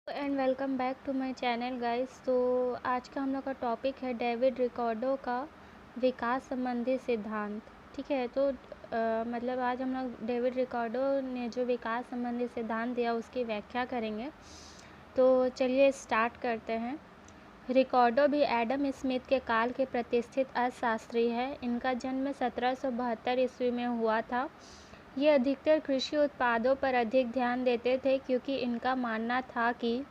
And welcome back to my channel guys. तो आज का हम लोग का टॉपिक है डेविड रिकार्डो का विकास संबंधी सिद्धांत। ठीक है, तो मतलब आज हम लोग डेविड रिकार्डो ने जो विकास संबंधी सिद्धांत दिया उसकी व्याख्या करेंगे। तो चलिए स्टार्ट करते हैं। रिकार्डो भी एडम स्मिथ के काल के प्रतिष्ठित अर्थशास्त्री है। इनका जन्म 1772 ईस्वी में हुआ था। ये अधिकतर कृषि उत्पादों पर अधिक ध्यान देते थे क्योंकि इनका मानना था कि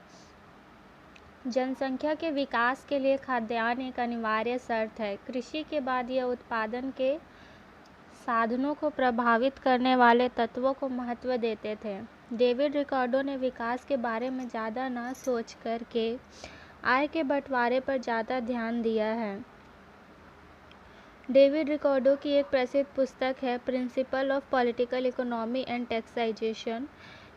जनसंख्या के विकास के लिए खाद्यान्न एक अनिवार्य शर्त है। कृषि के बाद यह उत्पादन के साधनों को प्रभावित करने वाले तत्वों को महत्व देते थे। डेविड रिकार्डो ने विकास के बारे में ज़्यादा न सोच कर के आय के बंटवारे पर ज़्यादा ध्यान दिया है। डेविड रिकार्डो की एक प्रसिद्ध पुस्तक है principle of political economy and taxation.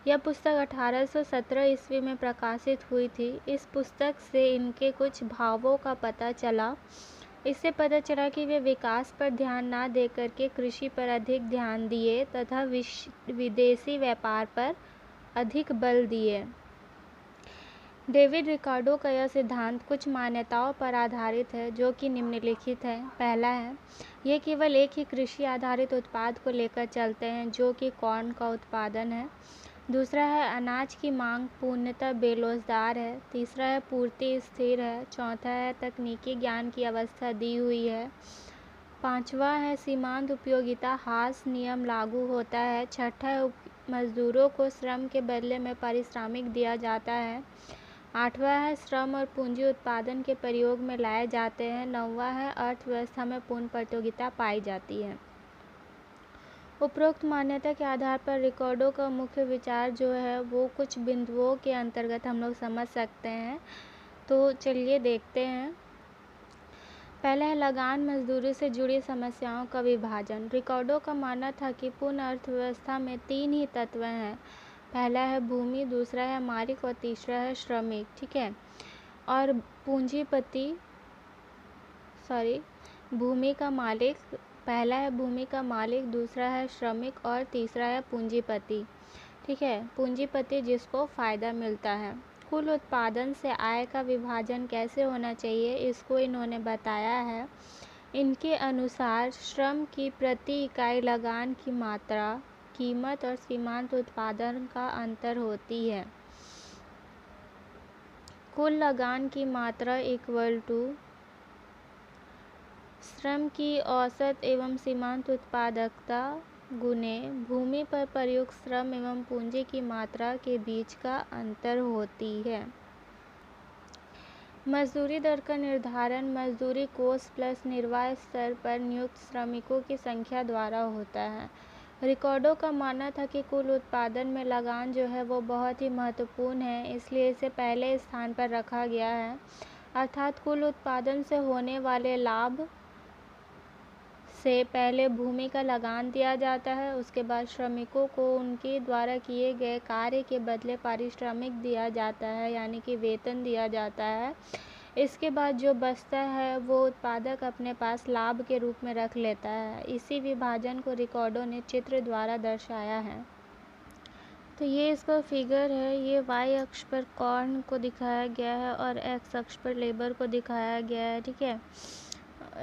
यह पुस्तक 1817 ईस्वी में प्रकाशित हुई थी। इस पुस्तक से इनके कुछ भावों का पता चला। इससे पता चला कि वे विकास पर ध्यान न देकर के कृषि पर अधिक ध्यान दिए तथा विदेशी व्यापार पर अधिक बल दिए। डेविड रिकार्डो का यह सिद्धांत कुछ मान्यताओं पर आधारित है जो कि निम्नलिखित है। पहला है, ये केवल एक ही कृषि आधारित उत्पाद को लेकर चलते हैं जो कि कॉर्न का उत्पादन है। दूसरा है, अनाज की मांग पूर्णतः बेरोजगार है। तीसरा है, पूर्ति स्थिर है। चौथा है, तकनीकी ज्ञान की अवस्था दी हुई है। पांचवा है, सीमांत उपयोगिता हास नियम लागू होता है। छठा है, मजदूरों को श्रम के बदले में पारिश्रमिक दिया जाता है। आठवां है, श्रम और पूंजी उत्पादन के प्रयोग में लाए जाते हैं। नौवां है, अर्थव्यवस्था में पूर्ण प्रतियोगिता पाई जाती है। उपरोक्त मान्यता के आधार पर रिकार्डो का मुख्य विचार जो है वो कुछ बिंदुओं के अंतर्गत हम लोग समझ सकते हैं। तो चलिए देखते हैं। पहला है, लगान मजदूरी से जुड़ी समस्याओं का विभाजन। रिकार्डो का मानना था कि पूर्ण अर्थव्यवस्था में 3 ही तत्व हैं। पहला है भूमि, दूसरा है मालिक और तीसरा है श्रमिक। ठीक है, और भूमि का मालिक, पहला है भूमि का मालिक, दूसरा है श्रमिक और तीसरा है पूंजीपति। ठीक है, पूंजीपति जिसको फ़ायदा मिलता है। कुल उत्पादन से आय का विभाजन कैसे होना चाहिए इसको इन्होंने बताया है। इनके अनुसार श्रम की प्रति इकाई लगान की मात्रा, कीमत और सीमांत उत्पादन का अंतर होती है। कुल लगान की मात्रा इक्वल टू श्रम की औसत एवं सीमांत उत्पादकता गुने भूमि पर प्रयुक्त श्रम एवं पूंजी की मात्रा के बीच का अंतर होती है। मजदूरी दर का निर्धारण मजदूरी कोष प्लस निर्वाह स्तर पर नियुक्त श्रमिकों की संख्या द्वारा होता है। रिकार्डो का मानना था कि कुल उत्पादन में लगान जो है वो बहुत ही महत्वपूर्ण है, इसलिए इसे पहले स्थान पर रखा गया है। अर्थात कुल उत्पादन से होने वाले लाभ से पहले भूमि का लगान दिया जाता है, उसके बाद श्रमिकों को उनके द्वारा किए गए कार्य के बदले पारिश्रमिक दिया जाता है, यानी कि वेतन दिया जाता है। इसके बाद जो बचता है वो उत्पादक अपने पास लाभ के रूप में रख लेता है। इसी विभाजन को रिकार्डो ने चित्र द्वारा दर्शाया है। तो ये इसका फिगर है। ये वाई अक्ष पर कॉर्न को दिखाया गया है और एक्स अक्ष पर लेबर को दिखाया गया है। ठीक है,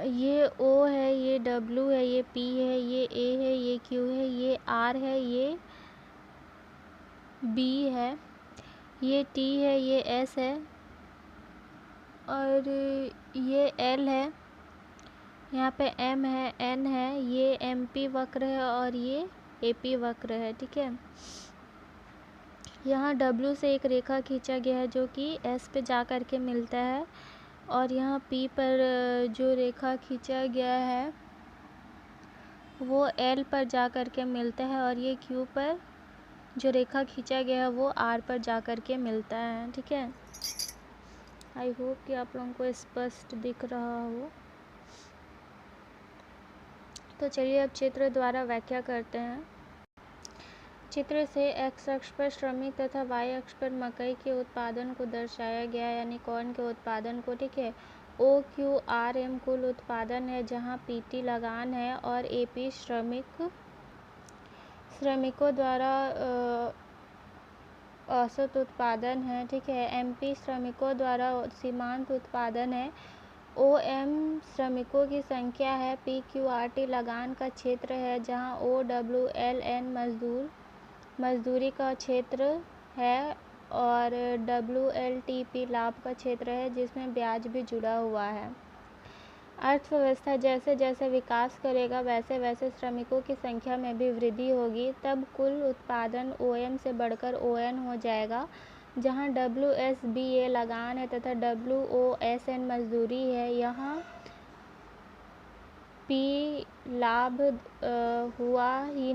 ये ओ है, ये डब्ल्यू है, ये पी है, ये ए है, ये क्यू है, ये आर है, ये बी है, ये टी है, ये एस है और ये एल है। यहाँ पे एम है, एन है, ये एम पी वक्र है और ये ए पी वक्र है। ठीक है, यहाँ डब्ल्यू से एक रेखा खींचा गया है जो कि एस पे जा कर के मिलता है और यहाँ पी पर जो रेखा खींचा गया है वो एल पर जा कर के मिलता है और ये क्यू पर जो रेखा खींचा गया है वो आर पर जा कर के मिलता है। ठीक है, आई होप कि आप लोगों को स्पष्ट दिख रहा हो। तो चलिए अब चित्र द्वारा व्याख्या करते हैं। चित्र से एक्स अक्ष पर श्रमिक तथा वाई अक्ष पर मकई के उत्पादन को दर्शाया गया है, यानी कॉर्न के उत्पादन को। ठीक है, ओ क्यू आर एम कुल उत्पादन है जहां पी टी लगान है और ए पी श्रमिकों द्वारा औसत उत्पादन है, ठीक है। एमपी श्रमिकों द्वारा सीमांत उत्पादन है। ओएम श्रमिकों की संख्या है। पीक्यूआरटी लगान का क्षेत्र है, जहां ओडब्ल्यूएलएन मजदूरी का क्षेत्र है और डब्ल्यूएलटीपी लाभ का क्षेत्र है, जिसमें ब्याज भी जुड़ा हुआ है। अर्थव्यवस्था जैसे जैसे विकास करेगा वैसे वैसे श्रमिकों की संख्या में भी वृद्धि होगी। तब कुल उत्पादन ओएम से बढ़कर ओएन हो जाएगा, जहां डब्ल्यूएसबीए लगान है तथा डब्ल्यूओएसएन मजदूरी है। यहाँ पी लाभ हुआ ही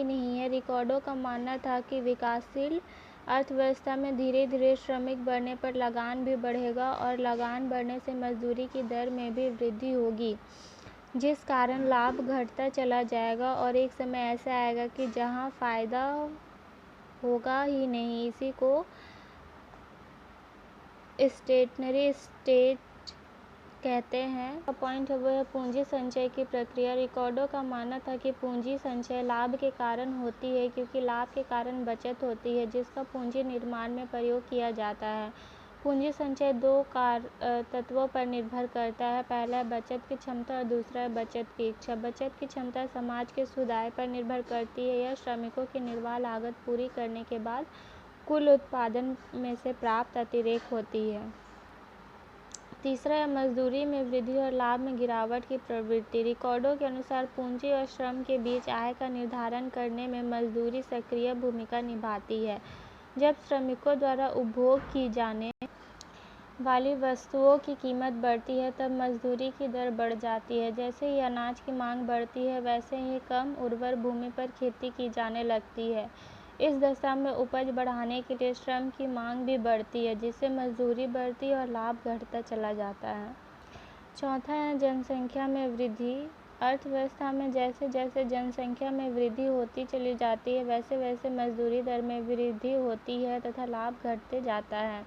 नहीं है। रिकॉर्डों का मानना था कि विकासशील अर्थव्यवस्था में धीरे धीरे श्रमिक बढ़ने पर लगान भी बढ़ेगा और लगान बढ़ने से मजदूरी की दर में भी वृद्धि होगी, जिस कारण लाभ घटता चला जाएगा और एक समय ऐसा आएगा कि जहां फायदा होगा ही नहीं। इसी को स्टेशनरी स्टेट कहते हैं। पॉइंट है वो है पूंजी संचय की प्रक्रिया। रिकॉर्डों का मानना था कि पूंजी संचय लाभ के कारण होती है, क्योंकि लाभ के कारण बचत होती है, जिसका पूंजी निर्माण में प्रयोग किया जाता है। पूंजी संचय दो तत्वों पर निर्भर करता है। पहला है बचत की क्षमता और दूसरा है बचत की इच्छा। बचत की क्षमता समाज के सुधार पर निर्भर करती है। यह श्रमिकों की निर्वाह लागत पूरी करने के बाद कुल उत्पादन में से प्राप्त अतिरेक होती है। तीसरा है मजदूरी में वृद्धि और लाभ में गिरावट की प्रवृत्ति। रिकॉर्डों के अनुसार पूंजी और श्रम के बीच आय का निर्धारण करने में मजदूरी सक्रिय भूमिका निभाती है। जब श्रमिकों द्वारा उपभोग की जाने वाली वस्तुओं की कीमत बढ़ती है, तब मजदूरी की दर बढ़ जाती है। जैसे ही अनाज की मांग बढ़ती है, वैसे ही कम उर्वर भूमि पर खेती की जाने लगती है। इस दशा में उपज बढ़ाने के लिए श्रम की मांग भी बढ़ती है, जिससे मजदूरी बढ़ती है और लाभ घटता चला जाता है। चौथा है जनसंख्या में वृद्धि। अर्थव्यवस्था में जैसे जैसे जनसंख्या में वृद्धि होती चली जाती है, वैसे वैसे मजदूरी दर में वृद्धि होती है तथा लाभ घटते जाता है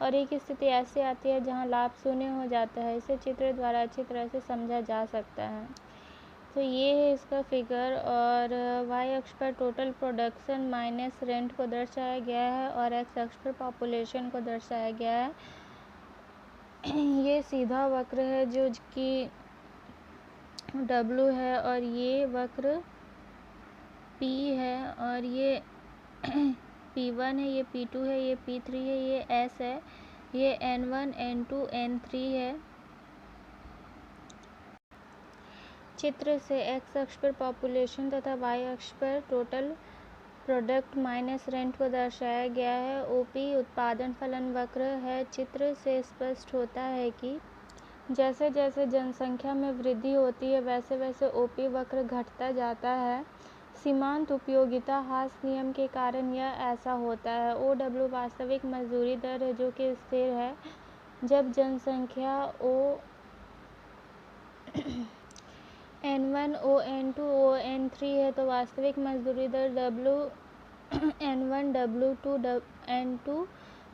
और एक स्थिति ऐसी आती है जहां लाभ शून्य हो जाता है। इसे चित्र द्वारा अच्छी तरह से समझा जा सकता है। तो ये है इसका फिगर और वाई अक्ष पर टोटल प्रोडक्शन माइनस रेंट को दर्शाया गया है और एक्स अक्ष पर पॉपुलेशन को दर्शाया गया है। ये सीधा वक्र है जो कि W है और ये वक्र P है और ये P1 है, ये P2 है, ये P3 है, ये S है, ये N1 N2 N3 है। चित्र से एक्स अक्ष पर पॉपुलेशन तथा वाई अक्ष पर टोटल प्रोडक्ट माइनस रेंट को दर्शाया गया है। ओपी उत्पादन फलन वक्र है। चित्र से स्पष्ट होता है कि जैसे जैसे जनसंख्या में वृद्धि होती है, वैसे वैसे ओपी वक्र घटता जाता है। सीमांत उपयोगिता ह्रास नियम के कारण यह ऐसा होता है। OW वास्तविक मजदूरी दर है जो कि स्थिर है। जब जनसंख्या N1 ON2 ON3 है तो वास्तविक मजदूरी दर WN1 W2 N2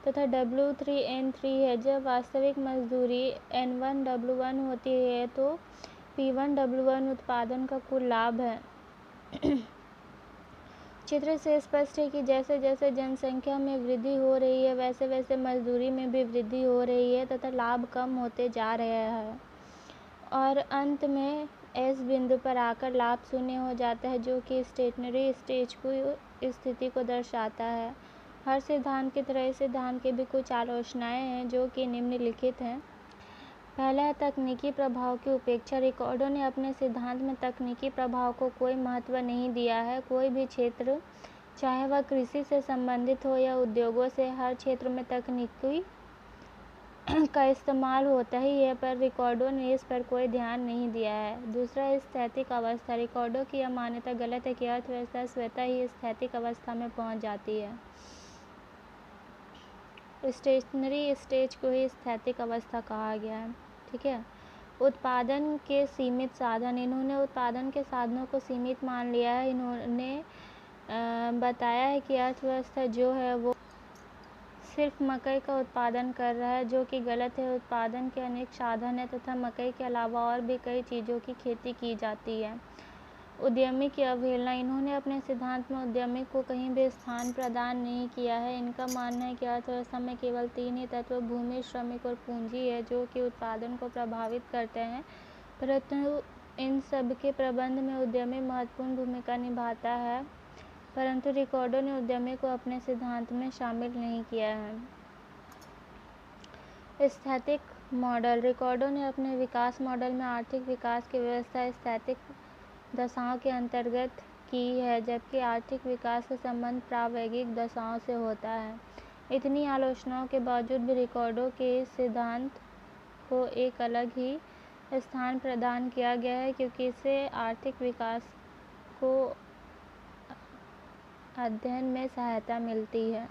तथा W3 N3 है। जब वास्तविक मजदूरी N1 W1 होती है तो P1 W1 उत्पादन का कुल लाभ है। चित्र से स्पष्ट है कि जैसे जैसे जनसंख्या में वृद्धि हो रही है, वैसे वैसे मजदूरी में भी वृद्धि हो रही है तथा लाभ कम होते जा रहा है और अंत में एस बिंदु पर आकर लाभ शून्य हो जाता है, जो कि स्टेशनरी स्टेज की स्थिति को दर्शाता है। हर सिद्धांत की तरह इस सिद्धांत की भी कुछ आलोचनाएं हैं जो कि निम्नलिखित हैं। पहला है तकनीकी प्रभाव की उपेक्षा। रिकॉर्डों ने अपने सिद्धांत में तकनीकी प्रभाव को कोई महत्व नहीं दिया है। कोई भी क्षेत्र, चाहे वह कृषि से संबंधित हो या उद्योगों से, हर क्षेत्र में तकनीकी का इस्तेमाल होता ही है, पर रिकॉर्डों ने इस पर कोई ध्यान नहीं दिया है। दूसरा स्थैतिक अवस्था। रिकॉर्डों की यह मान्यता गलत है कि अर्थव्यवस्था स्वतः ही स्थैतिक अवस्था में पहुंच जाती है। स्टेशनरी स्टेज को ही स्थैतिक अवस्था कहा गया है, ठीक है। उत्पादन के सीमित साधन। इन्होंने उत्पादन के साधनों को सीमित मान लिया है। इन्होंने बताया है कि अर्थव्यवस्था जो है वो सिर्फ मकई का उत्पादन कर रहा है, जो कि गलत है। उत्पादन के अनेक साधन हैं तथा मकई के अलावा और भी कई चीज़ों की खेती की जाती है। उद्यमी की अवहेलना। इन्होंने अपने सिद्धांत में उद्यमी को कहीं भी स्थान प्रदान नहीं किया है। इनका मानना है कि अर्थव्यवस्था में केवल 3 ही तत्व भूमि, श्रमिक और पूंजी है जो कि उत्पादन को प्रभावित करते हैं, परंतु इन सब के प्रबंध में उद्यमी महत्वपूर्ण भूमिका निभाता है, परंतु रिकार्डो ने उद्यमी को अपने सिद्धांत में शामिल नहीं किया है। स्थैतिक मॉडल। रिकार्डो ने अपने विकास मॉडल में आर्थिक विकास की व्यवस्था स्थैतिक दशाओं के अंतर्गत की है, जबकि आर्थिक विकास का संबंध प्रावैगिक दशाओं से होता है। इतनी आलोचनाओं के बावजूद भी रिकार्डो के इस सिद्धांत को एक अलग ही स्थान प्रदान किया गया है, क्योंकि इससे आर्थिक विकास को अध्ययन में सहायता मिलती है।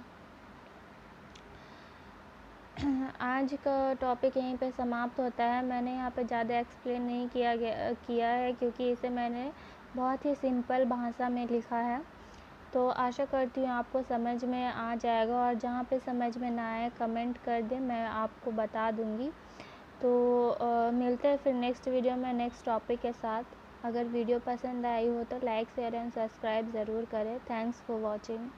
आज का टॉपिक यहीं पे समाप्त होता है। मैंने यहाँ पे ज़्यादा एक्सप्लेन नहीं किया है क्योंकि इसे मैंने बहुत ही सिंपल भाषा में लिखा है। तो आशा करती हूँ आपको समझ में आ जाएगा, और जहाँ पे समझ में ना आए कमेंट कर दें, मैं आपको बता दूँगी। तो मिलते हैं फिर नेक्स्ट वीडियो में नेक्स्ट टॉपिक के साथ। अगर वीडियो पसंद आई हो तो लाइक, शेयर एंड सब्सक्राइब ज़रूर करें। Thanks for watching.